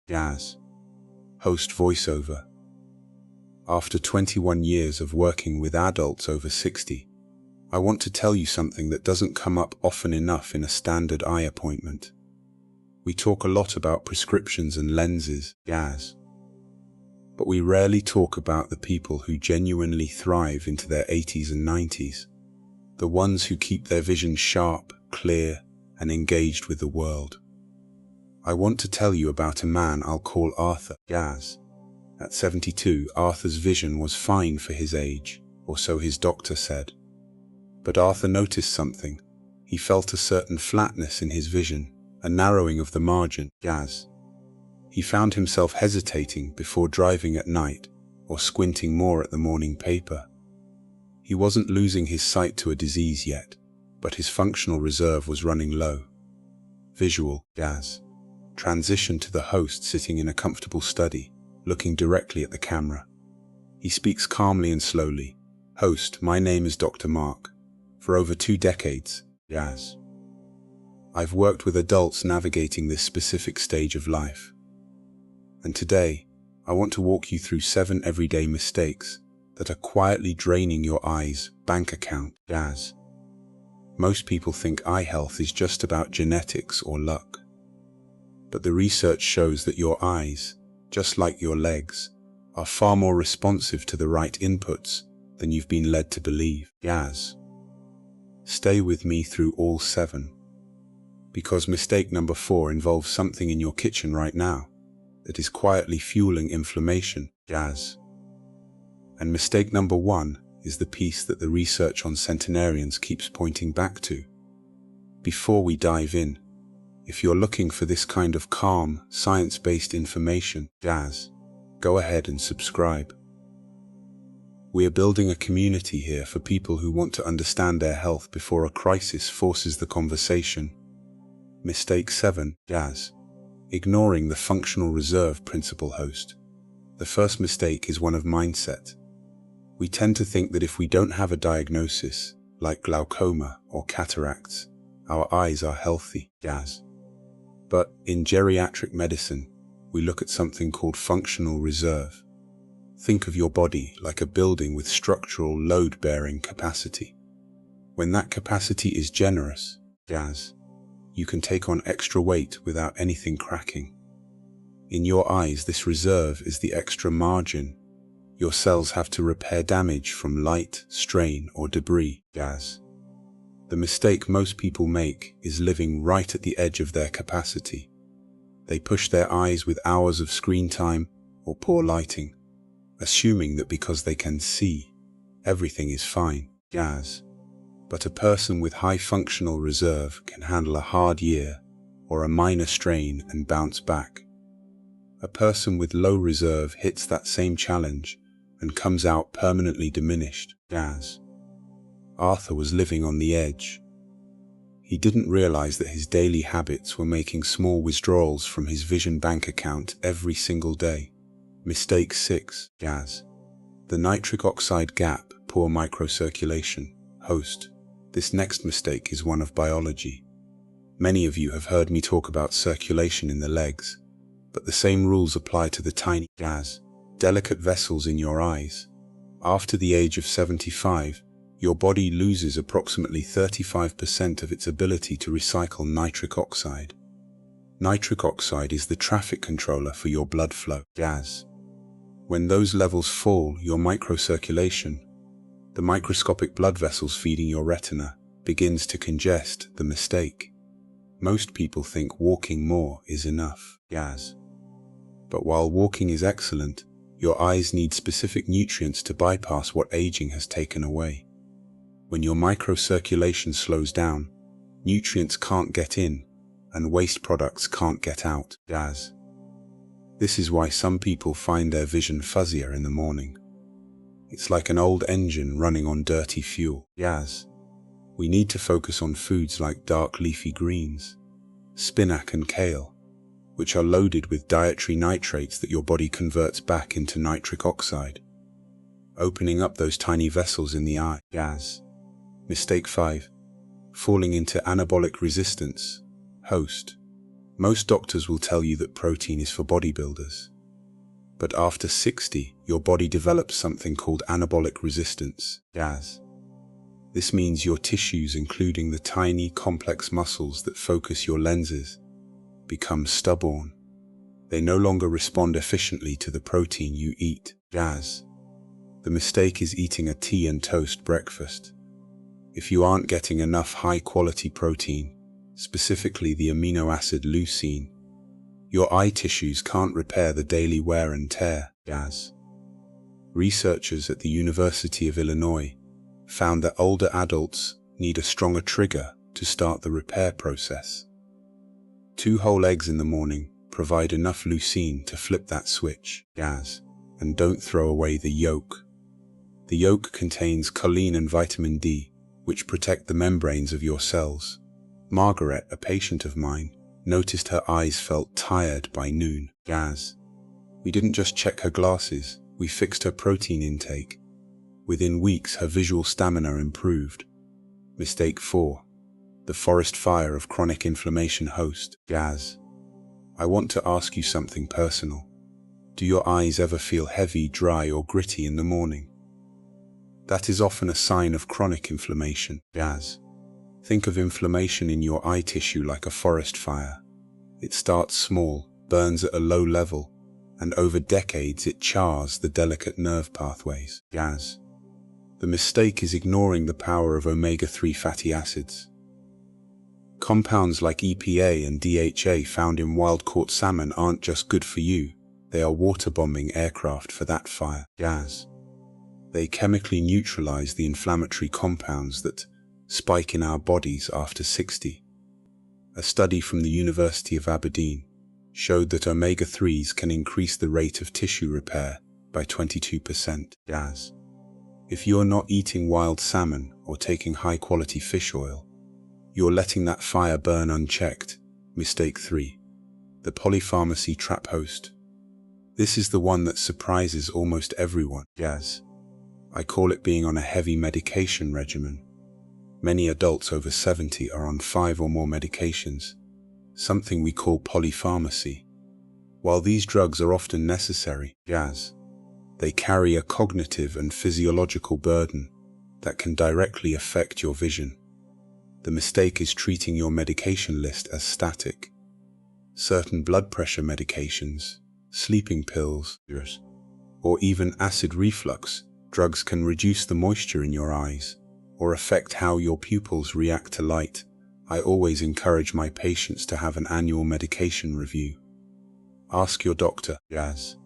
Gaz. Host voiceover. After 21 years of working with adults over 60, I want to tell you something that doesn't come up often enough in a standard eye appointment. We talk a lot about prescriptions and lenses, Gaz. But we rarely talk about the people who genuinely thrive into their 80s and 90s. The ones who keep their vision sharp, clear, and engaged with the world. I want to tell you about a man I'll call Arthur, Gaz. At 72, Arthur's vision was fine for his age, or so his doctor said. But Arthur noticed something. He felt a certain flatness in his vision, a narrowing of the margin, Gaz. He found himself hesitating before driving at night, or squinting more at the morning paper. He wasn't losing his sight to a disease yet, but his functional reserve was running low. Visual, Gaz. Transition to the host sitting in a comfortable study, looking directly at the camera. He speaks calmly and slowly. Host, my name is Dr. Mark. For over 2 decades, Gaz. I've worked with adults navigating this specific stage of life. And today, I want to walk you through 7 everyday mistakes that are quietly draining your eyes' bank account, Gaz. Most people think eye health is just about genetics or luck. But the research shows that your eyes, just like your legs, are far more responsive to the right inputs than you've been led to believe, Gaz. Stay with me through all 7. Because mistake number 4 involves something in your kitchen right now that is quietly fueling inflammation, Gaz. And mistake number 1 is the piece that the research on centenarians keeps pointing back to. Before we dive in, if you're looking for this kind of calm, science-based information, Gaz, go ahead and subscribe. We are building a community here for people who want to understand their health before a crisis forces the conversation. Mistake 7, Gaz. Ignoring the functional reserve principle, host. The first mistake is one of mindset. We tend to think that if we don't have a diagnosis, like glaucoma or cataracts, our eyes are healthy, Gaz. But in geriatric medicine, we look at something called functional reserve. Think of your body like a building with structural load-bearing capacity. When that capacity is generous, Gaz, you can take on extra weight without anything cracking. In your eyes, this reserve is the extra margin. Your cells have to repair damage from light, strain, or debris, Gaz. The mistake most people make is living right at the edge of their capacity. They push their eyes with hours of screen time or poor lighting, assuming that because they can see, everything is fine, Gaz. But a person with high functional reserve can handle a hard year or a minor strain and bounce back. A person with low reserve hits that same challenge and comes out permanently diminished, Gaz. Arthur was living on the edge. He didn't realize that his daily habits were making small withdrawals from his vision bank account every single day. Mistake 6, Gaz. The nitric oxide gap, poor microcirculation, host. This next mistake is one of biology. Many of you have heard me talk about circulation in the legs, but the same rules apply to the tiny, Gaz, delicate vessels in your eyes. After the age of 75, your body loses approximately 35% of its ability to recycle nitric oxide. Nitric oxide is the traffic controller for your blood flow, Gaz. When those levels fall, your microcirculation, the microscopic blood vessels feeding your retina, begins to congest. The mistake. Most people think walking more is enough, Gaz. But while walking is excellent, your eyes need specific nutrients to bypass what aging has taken away. When your microcirculation slows down, nutrients can't get in, and waste products can't get out, Gaz. This is why some people find their vision fuzzier in the morning. It's like an old engine running on dirty fuel, Gaz. We need to focus on foods like dark leafy greens, spinach and kale, which are loaded with dietary nitrates that your body converts back into nitric oxide, opening up those tiny vessels in the eye, Gaz. Mistake 5. Falling into anabolic resistance, host. Most doctors will tell you that protein is for bodybuilders. But after 60, your body develops something called anabolic resistance, GAS. This means your tissues, including the tiny, complex muscles that focus your lenses, become stubborn. They no longer respond efficiently to the protein you eat, GAS. The mistake is eating a tea and toast breakfast. If you aren't getting enough high-quality protein, specifically the amino acid leucine, your eye tissues can't repair the daily wear and tear, GAS. Researchers at the University of Illinois found that older adults need a stronger trigger to start the repair process. 2 whole eggs in the morning provide enough leucine to flip that switch, GAS, and don't throw away the yolk. The yolk contains choline and vitamin D, which protect the membranes of your cells. Margaret, a patient of mine, noticed her eyes felt tired by noon, GAS. We didn't just check her glasses, we fixed her protein intake. Within weeks, her visual stamina improved. Mistake 4. The forest fire of chronic inflammation host, GAS. I want to ask you something personal. Do your eyes ever feel heavy, dry, or gritty in the morning? That is often a sign of chronic inflammation, GAS. Think of inflammation in your eye tissue like a forest fire. It starts small, burns at a low level, and over decades it chars the delicate nerve pathways, GAS. The mistake is ignoring the power of omega-3 fatty acids. Compounds like EPA and DHA found in wild-caught salmon aren't just good for you, they are water-bombing aircraft for that fire, GAS. They chemically neutralize the inflammatory compounds that spike in our bodies after 60. A study from the University of Aberdeen showed that omega-3s can increase the rate of tissue repair by 22%, GAS. If you're not eating wild salmon or taking high-quality fish oil, you're letting that fire burn unchecked. Mistake 3. The polypharmacy trap host. This is the one that surprises almost everyone, GAS. I call it being on a heavy medication regimen. Many adults over 70 are on 5 or more medications, something we call polypharmacy. While these drugs are often necessary, GAS, they carry a cognitive and physiological burden that can directly affect your vision. The mistake is treating your medication list as static. Certain blood pressure medications, sleeping pills, or even acid reflux drugs can reduce the moisture in your eyes or affect how your pupils react to light. I always encourage my patients to have an annual medication review. Ask your doctor, GAS,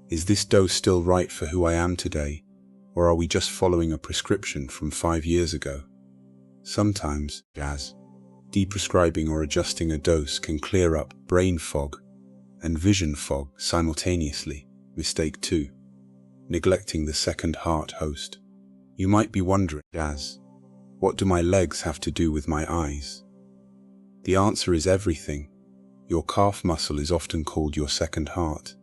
is this dose still right for who I am today, or are we just following a prescription from 5 years ago? Sometimes, GAS, deprescribing or adjusting a dose can clear up brain fog and vision fog simultaneously. Mistake 2. Neglecting the second heart host. You might be wondering, GAS, what do my legs have to do with my eyes? The answer is everything. Your calf muscle is often called your second heart.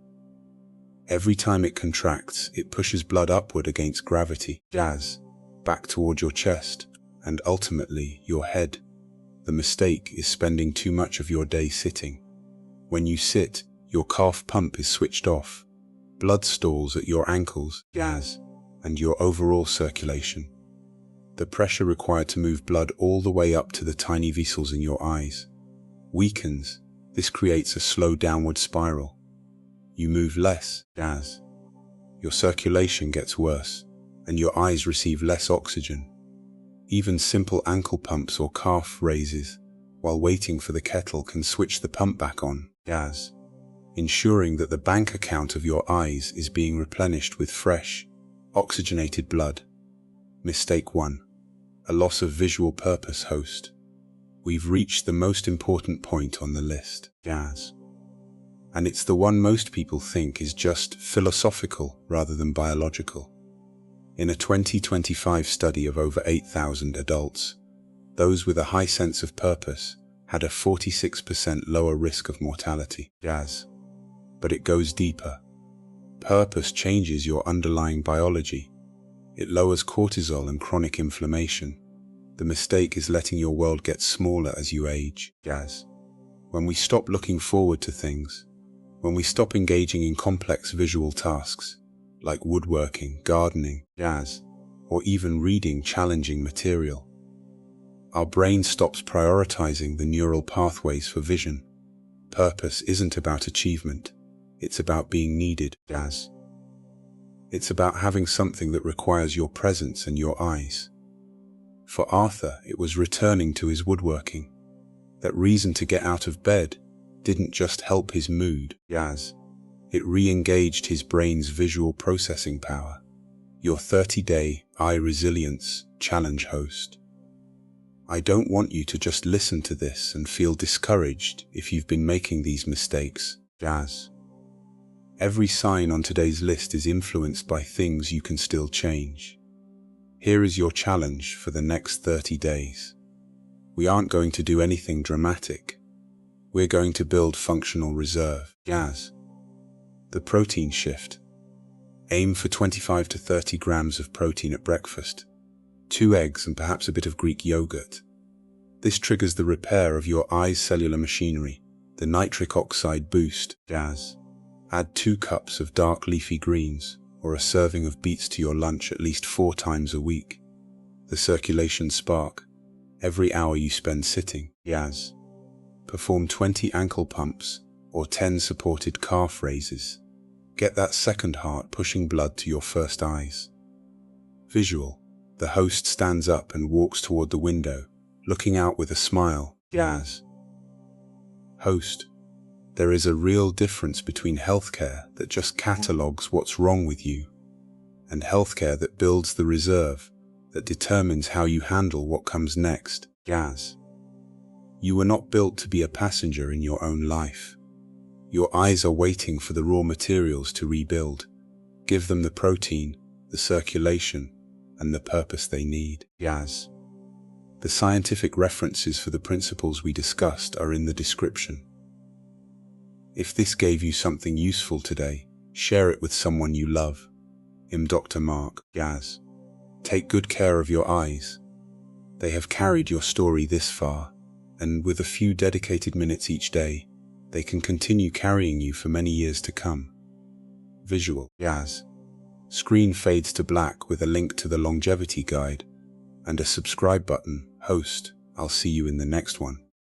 Every time it contracts, it pushes blood upward against gravity, GAS, back toward your chest, and ultimately your head. The mistake is spending too much of your day sitting. When you sit, your calf pump is switched off. Blood stalls at your ankles, GAS, and your overall circulation. The pressure required to move blood all the way up to the tiny vessels in your eyes weakens. This creates a slow downward spiral. You move less, GAS. Your circulation gets worse, and your eyes receive less oxygen. Even simple ankle pumps or calf raises while waiting for the kettle can switch the pump back on, GAS, ensuring that the bank account of your eyes is being replenished with fresh, oxygenated blood. Mistake 1. A loss of visual purpose host. We've reached the most important point on the list, GAS. And it's the one most people think is just philosophical rather than biological. In a 2025 study of over 8,000 adults, those with a high sense of purpose had a 46% lower risk of mortality, GAS. But it goes deeper. Purpose changes your underlying biology. It lowers cortisol and chronic inflammation. The mistake is letting your world get smaller as you age, GAS. When we stop looking forward to things, when we stop engaging in complex visual tasks, like woodworking, gardening, jazz, or even reading challenging material, our brain stops prioritizing the neural pathways for vision. Purpose isn't about achievement, it's about being needed, jazz. It's about having something that requires your presence and your eyes. For Arthur, it was returning to his woodworking. That reason to get out of bed didn't just help his mood, jazz. It re-engaged his brain's visual processing power. Your 30-day Eye Resilience Challenge host. I don't want you to just listen to this and feel discouraged if you've been making these mistakes, jazz. Every sign on today's list is influenced by things you can still change. Here is your challenge for the next 30 days. We aren't going to do anything dramatic. We're going to build functional reserve, jazz. The protein shift. Aim for 25 to 30 grams of protein at breakfast, 2 eggs and perhaps a bit of Greek yogurt. This triggers the repair of your eye's cellular machinery, the nitric oxide boost, jazz. Add 2 cups of dark leafy greens or a serving of beets to your lunch at least 4 times a week. The circulation spark. Every hour you spend sitting, jazz. Perform 20 ankle pumps or 10 supported calf raises. Get that second heart pushing blood to your first eyes. Visual. The host stands up and walks toward the window, looking out with a smile, jazz. Host. There is a real difference between healthcare that just catalogs what's wrong with you, and healthcare that builds the reserve, that determines how you handle what comes next, jazz. You were not built to be a passenger in your own life. Your eyes are waiting for the raw materials to rebuild. Give them the protein, the circulation, and the purpose they need, jazz. The scientific references for the principles we discussed are in the description. If this gave you something useful today, share it with someone you love. Dr. Mark, jazz. Take good care of your eyes. They have carried your story this far, and with a few dedicated minutes each day, they can continue carrying you for many years to come. Visual, jazz. Screen fades to black with a link to the longevity guide and a subscribe button. Host, I'll see you in the next one.